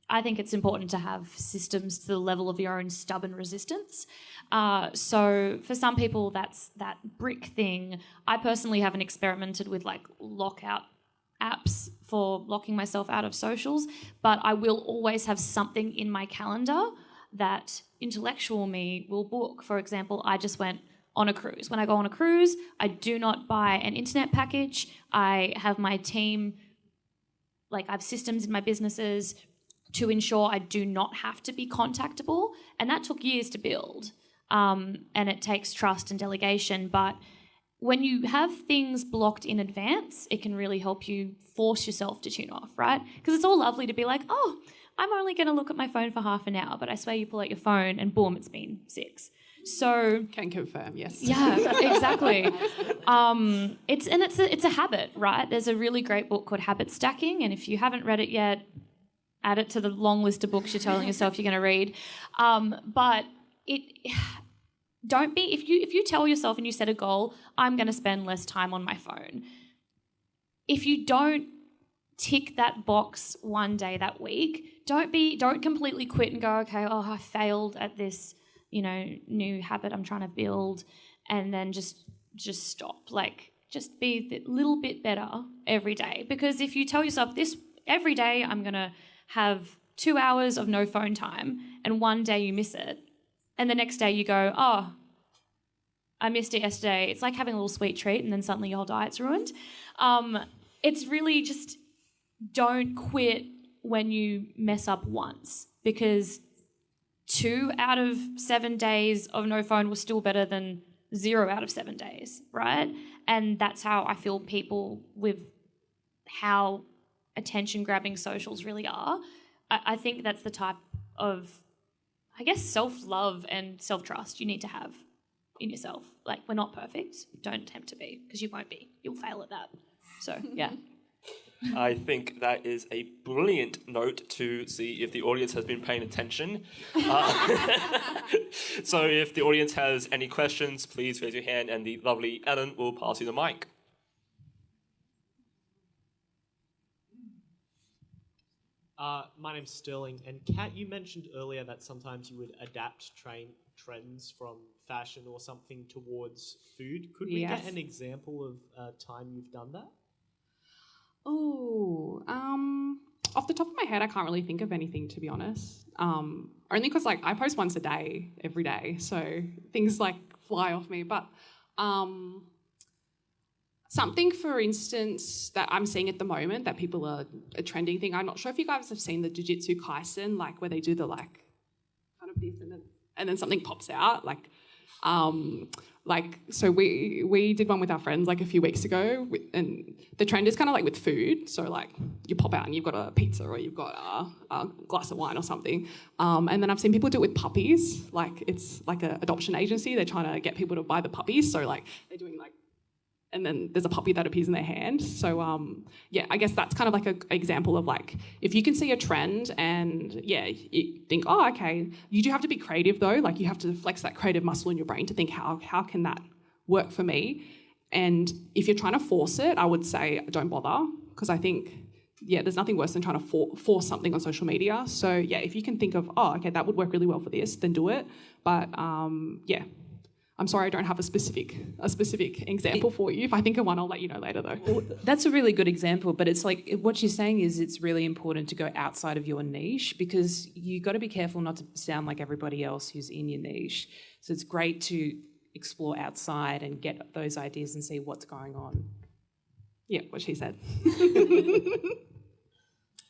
I think it's important to have systems to the level of your own stubborn resistance. So for some people, that's that brick thing. I personally haven't experimented with lockout apps for locking myself out of socials, but I will always have something in my calendar that intellectual me will book. For example, I just went on a cruise. When I go on a cruise, I do not buy an internet package. I have my team, I have systems in my businesses to ensure I do not have to be contactable. And that took years to build. And it takes trust and delegation. But when you have things blocked in advance, it can really help you force yourself to tune off, right? Because it's all lovely to be like, oh, I'm only going to look at my phone for half an hour. But I swear you pull out your phone and boom, it's been 6. So can confirm, yes. Yeah, exactly. It's a habit, right? There's a really great book called Habit Stacking, and if you haven't read it yet, add it to the long list of books you're telling yourself you're going to read. But don't be, if you tell yourself and you set a goal, I'm going to spend less time on my phone. If you don't tick that box one day that week, don't completely quit and go, okay, I failed at this, new habit I'm trying to build, and then just stop. Just be a little bit better every day. Because if you tell yourself this every day, I'm going to have 2 hours of no phone time, and one day you miss it, and the next day you go, oh, I missed it yesterday. It's like having a little sweet treat and then suddenly your whole diet's ruined. It's really just don't quit when you mess up once, because 2 out of 7 days of no phone was still better than 0 out of 7 days, right? And that's how I feel people with how attention-grabbing socials really are. I think that's the type of, self-love and self-trust you need to have in yourself. We're not perfect. Don't attempt to be, because you won't be. You'll fail at that. So, yeah. I think that is a brilliant note to see if the audience has been paying attention. So if the audience has any questions, please raise your hand and the lovely Ellen will pass you the mic. My name's Sterling, and Kat, you mentioned earlier that sometimes you would adapt trends from fashion or something towards food. Could we get an example of a time you've done that? Oh, off the top of my head, I can't really think of anything, to be honest. Only because I post once a day, every day, so things fly off me. But something, for instance, that I'm seeing at the moment that people are a trending thing. I'm not sure if you guys have seen the Jiu-Jitsu Kaisen, like where they do the like kind of this and then something pops out. So we did one with our friends like a few weeks ago, and the trend is kind of like with food. So like you pop out and you've got a pizza or you've got a glass of wine or something. And then I've seen people do it with puppies. Like it's like an adoption agency. They're trying to get people to buy the puppies. So like they're doing like, and then there's a puppy that appears in their hand. So I guess that's kind of like an example of like, if you can see a trend and you think, oh, okay, you do have to be creative though. Like you have to flex that creative muscle in your brain to think how can that work for me? And if you're trying to force it, I would say don't bother, because I think, there's nothing worse than trying to force something on social media. So if you can think of, oh, okay, that would work really well for this, then do it. But I'm sorry I don't have a specific example for you. If I think of one, I'll let you know later though. Well, that's a really good example, but it's like what you're saying is it's really important to go outside of your niche, because you got to be careful not to sound like everybody else who's in your niche. So it's great to explore outside and get those ideas and see what's going on. Yeah, what she said.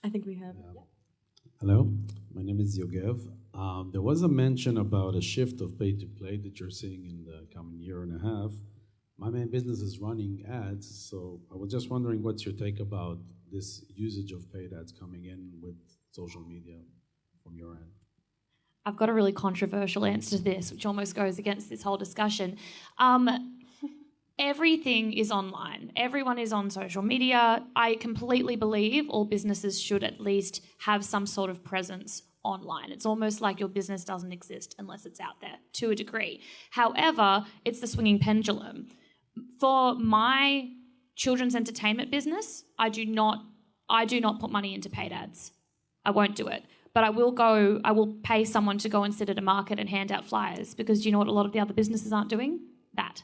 I think we have. Hello, my name is Yogev. There was a mention about a shift of pay to play that you're seeing in the coming year and a half. My main business is running ads, so I was just wondering what's your take about this usage of paid ads coming in with social media from your end? I've got a really controversial answer to this, which almost goes against this whole discussion. Everything is online. Everyone is on social media. I completely believe all businesses should at least have some sort of presence online. It's almost like your business doesn't exist unless it's out there to a degree. However, it's the swinging pendulum. For my children's entertainment business, I do not put money into paid ads. I won't do it. But I will pay someone to go and sit at a market and hand out flyers, because do you know what a lot of the other businesses aren't doing? That.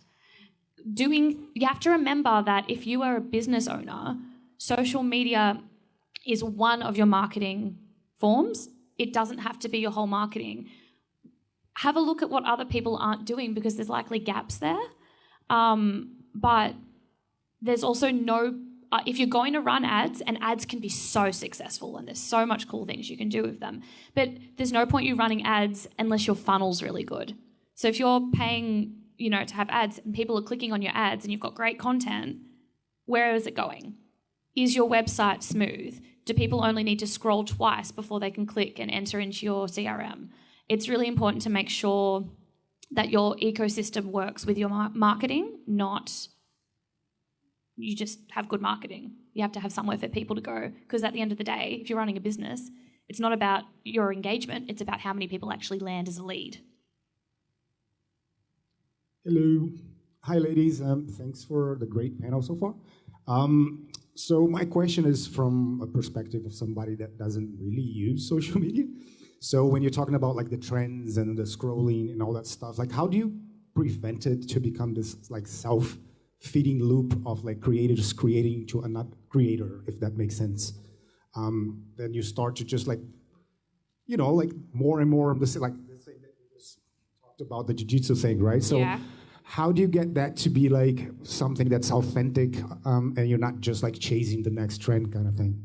You have to remember that if you are a business owner, social media is one of your marketing forms. It doesn't have to be your whole marketing. Have a look at what other people aren't doing, because there's likely gaps there. But there's also if you're going to run ads, and ads can be so successful and there's so much cool things you can do with them, but there's no point you running ads unless your funnel's really good. So if you're paying, to have ads and people are clicking on your ads and you've got great content, where is it going? Is your website smooth? Do people only need to scroll twice before they can click and enter into your CRM? It's really important to make sure that your ecosystem works with your marketing, not you just have good marketing. You have to have somewhere for people to go, because at the end of the day, if you're running a business, it's not about your engagement, it's about how many people actually land as a lead. Hello. Hi, ladies. Thanks for the great panel so far. So my question is from a perspective of somebody that doesn't really use social media. So when you're talking about like the trends and the scrolling and all that stuff, like how do you prevent it to become this like self-feeding loop of like creators creating to another creator, if that makes sense? Then you start to just like, like more and more of the like the thing that you just talked about, the jiu-jitsu thing, right? So how do you get that to be like something that's authentic and you're not just like chasing the next trend kind of thing?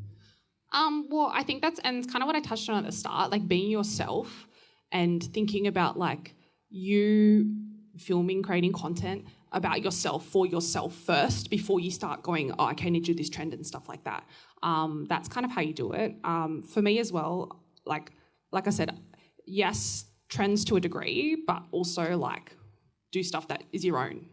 Well, I think and it's kind of what I touched on at the start, like being yourself and thinking about like you filming, creating content about yourself for yourself first before you start going, oh, okay, I need to do this trend and stuff like that. That's kind of how you do it. For me as well, like I said, yes, trends to a degree, but also like do stuff that is your own.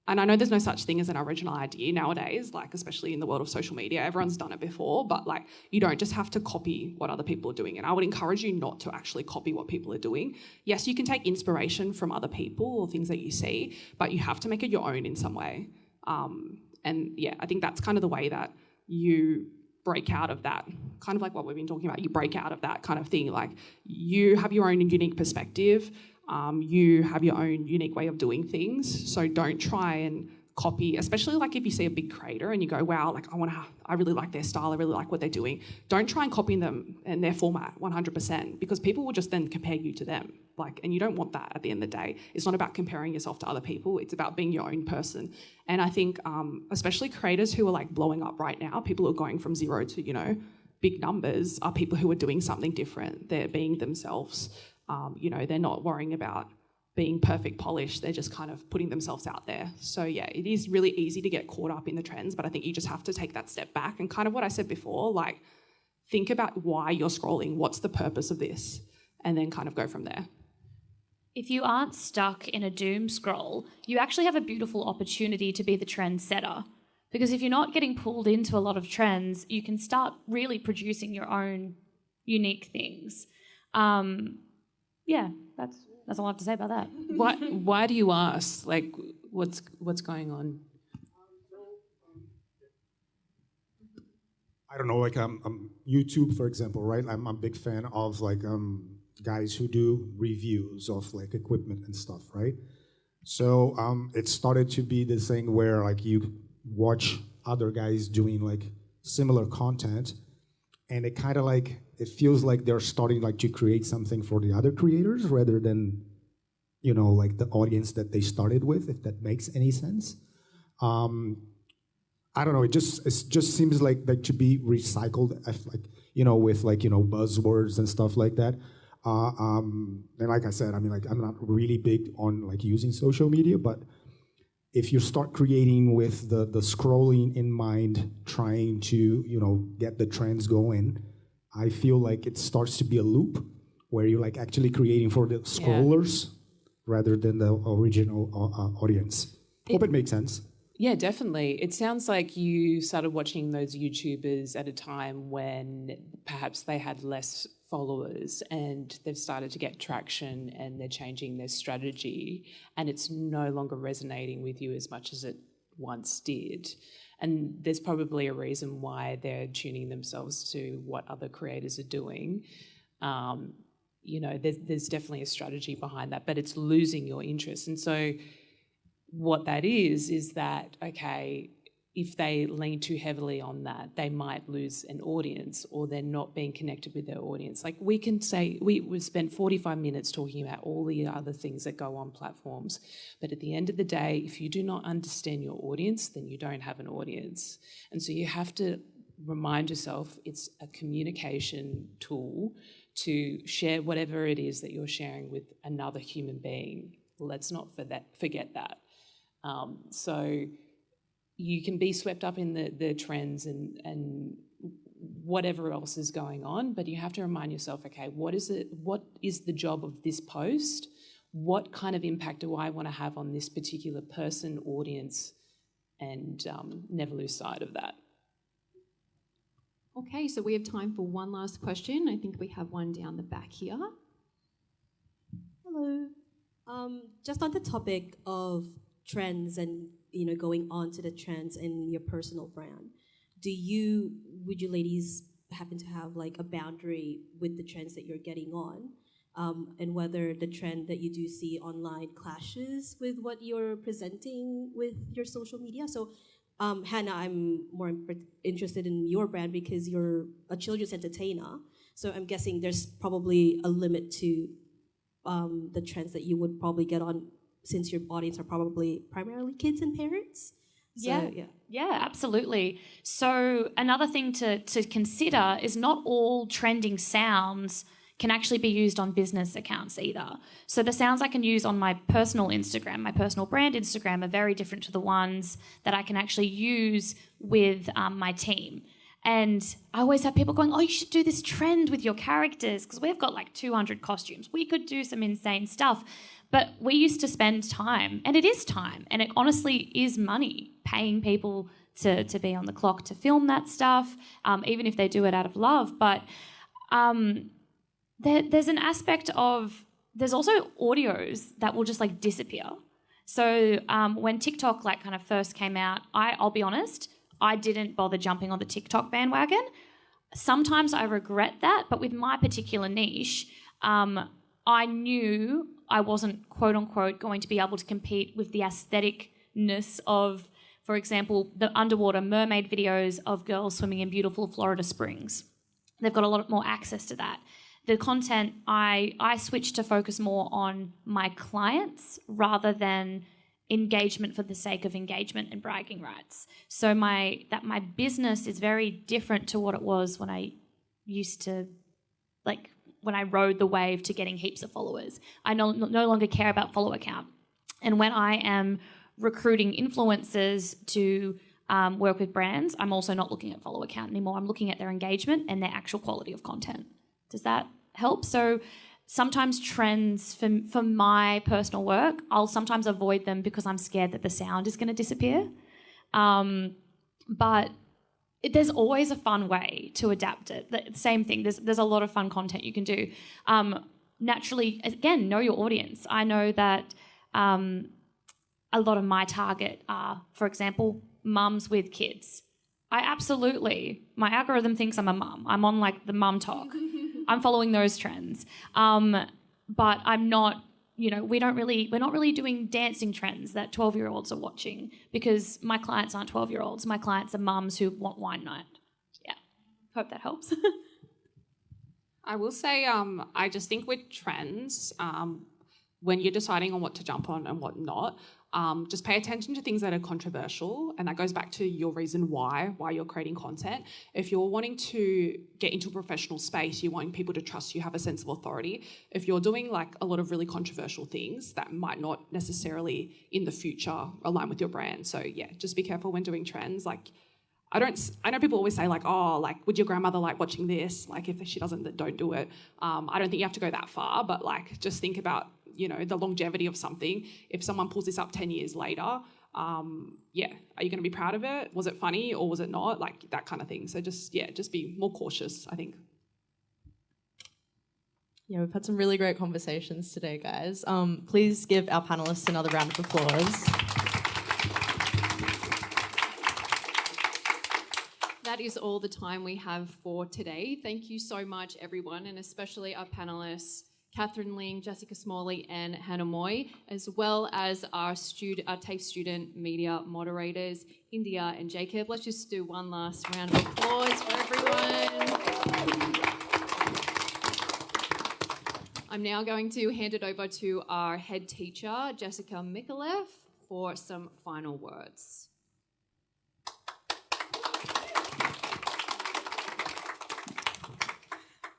And I know there's no such thing as an original idea nowadays, like especially in the world of social media. Everyone's done it before, but like you don't just have to copy what other people are doing. And I would encourage you not to actually copy what people are doing. Yes, you can take inspiration from other people or things that you see, but you have to make it your own in some way. I think that's kind of the way that you break out of that, kind of like what we've been talking about. You break out of that kind of thing. Like you have your own unique perspective. You have your own unique way of doing things. So don't try and copy, especially like if you see a big creator and you go, wow, like I really like their style, I really like what they're doing. Don't try and copy them and their format 100%, because people will just then compare you to them. And you don't want that at the end of the day. It's not about comparing yourself to other people. It's about being your own person. And I think especially creators who are like blowing up right now, people who are going from zero to, big numbers, are people who are doing something different. They're being themselves. They're not worrying about being perfect polished. They're just kind of putting themselves out there. So yeah, it is really easy to get caught up in the trends, but I think you just have to take that step back and kind of what I said before, like think about why you're scrolling. What's the purpose of this? And then kind of go from there. If you aren't stuck in a doom scroll, you actually have a beautiful opportunity to be the trendsetter. Because if you're not getting pulled into a lot of trends, you can start really producing your own unique things. That's all I have to say about that. Why do you ask? Like, what's going on? I don't know, like YouTube, for example, right? I'm a big fan of guys who do reviews of like equipment and stuff, right? So it started to be this thing where like you watch other guys doing like similar content, and it kind of like it feels like they're starting like to create something for the other creators rather than like the audience that they started with, if that makes any sense. I don't know. It just seems like to be recycled, with buzzwords and stuff like that. And like I said, I mean, like I'm not really big on like using social media, but if you start creating with the scrolling in mind, trying to get the trends going, I feel like it starts to be a loop where you're like actually creating for the scrollers rather than the original audience. Hope it makes sense. Yeah, definitely. It sounds like you started watching those YouTubers at a time when perhaps they had less followers and they've started to get traction and they're changing their strategy and it's no longer resonating with you as much as it once did. And there's probably a reason why they're tuning themselves to what other creators are doing. There's definitely a strategy behind that, but it's losing your interest. And so what that is that, okay, if they lean too heavily on that, they might lose an audience or they're not being connected with their audience. Like we can say, we would spend 45 minutes talking about all the other things that go on platforms. But at the end of the day, if you do not understand your audience, then you don't have an audience. And so you have to remind yourself it's a communication tool to share whatever it is that you're sharing with another human being. Let's not forget that. So you can be swept up in the trends and whatever else is going on, but you have to remind yourself, okay, what is the job of this post? What kind of impact do I want to have on this particular person, audience, and never lose sight of that. Okay, so we have time for one last question. I think we have one down the back here. Hello. Just on the topic of trends and going on to the trends in your personal brand, would you ladies happen to have like a boundary with the trends that you're getting on, and whether the trend that you do see online clashes with what you're presenting with your social media? So Hannah, I'm more interested in your brand because you're a children's entertainer, so I'm guessing there's probably a limit to the trends that you would probably get on, since your audience are probably primarily kids and parents. So, yeah, absolutely. So another thing to consider is not all trending sounds can actually be used on business accounts either. So the sounds I can use on my personal Instagram, my personal brand Instagram, are very different to the ones that I can actually use with my team. And I always have people going, oh, you should do this trend with your characters because we've got like 200 costumes. We could do some insane stuff. But we used to spend time, and it is time, and it honestly is money, paying people to be on the clock to film that stuff, even if they do it out of love. But there's an aspect of, there's also audios that will just like disappear. So when TikTok like kind of first came out, I'll be honest, I didn't bother jumping on the TikTok bandwagon. Sometimes I regret that, but with my particular niche, I knew I wasn't quote unquote going to be able to compete with the aesthetic ness of, for example, the underwater mermaid videos of girls swimming in beautiful Florida springs. They've got a lot more access to that. The content, I switched to focus more on my clients rather than engagement for the sake of engagement and bragging rights. So my business is very different to what it was when I used to, like, when I rode the wave to getting heaps of followers. I no longer care about follower count. And when I am recruiting influencers to work with brands, I'm also not looking at follower count anymore. I'm looking at their engagement and their actual quality of content. Does that help? So sometimes trends for my personal work, I'll sometimes avoid them because I'm scared that the sound is going to disappear. But there's always a fun way to adapt it. The same thing. There's a lot of fun content you can do. Naturally, again, know your audience. I know that a lot of my target are, for example, mums with kids. My algorithm thinks I'm a mum. I'm on like the mum talk. I'm following those trends. But I'm not, we're not really doing dancing trends that 12-year-olds are watching because my clients aren't 12-year-olds. My clients are mums who want wine night. Yeah, hope that helps. I will say, I just think with trends, when you're deciding on what to jump on and what not, just pay attention to things that are controversial, and that goes back to your reason why you're creating content. If you're wanting to get into a professional space, you want people to trust you, have a sense of authority. If you're doing like a lot of really controversial things that might not necessarily in the future align with your brand. So yeah, just be careful when doing trends. Like, I know people always say like, oh, like, would your grandmother like watching this? Like, if she doesn't, then don't do it. I don't think you have to go that far, but like, just think about, the longevity of something. If someone pulls this up 10 years later, are you going to be proud of it? Was it funny or was it not? Like, that kind of thing. So just be more cautious, I think. Yeah, we've had some really great conversations today, guys. Please give our panelists another round of applause. That is all the time we have for today. Thank you so much, everyone, and especially our panelists, Catherine Ling, Jessica Smalley, and Hannah Moy, as well as our TAFE student media moderators, India and Jacob. Let's just do one last round of applause for everyone. I'm now going to hand it over to our head teacher, Jessica Mikulev, for some final words.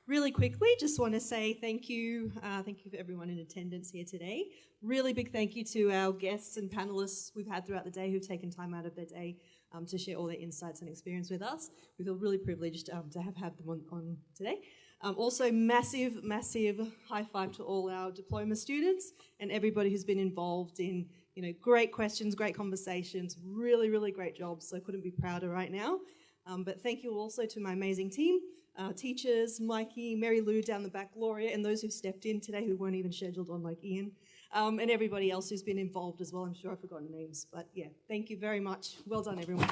Really quickly, just want to say thank you. Thank you for everyone in attendance here today. Really big thank you to our guests and panelists we've had throughout the day who've taken time out of their day to share all their insights and experience with us. We feel really privileged to have had them on today. Also, massive high five to all our diploma students and everybody who's been involved in great questions, great conversations, really great jobs. So couldn't be prouder right now. But thank you also to my amazing team. Teachers, Mikey, Mary Lou down the back, Gloria, and those who stepped in today who weren't even scheduled on, like Ian, and everybody else who's been involved as well. I'm sure I've forgotten names, but yeah, thank you very much. Well done, everyone.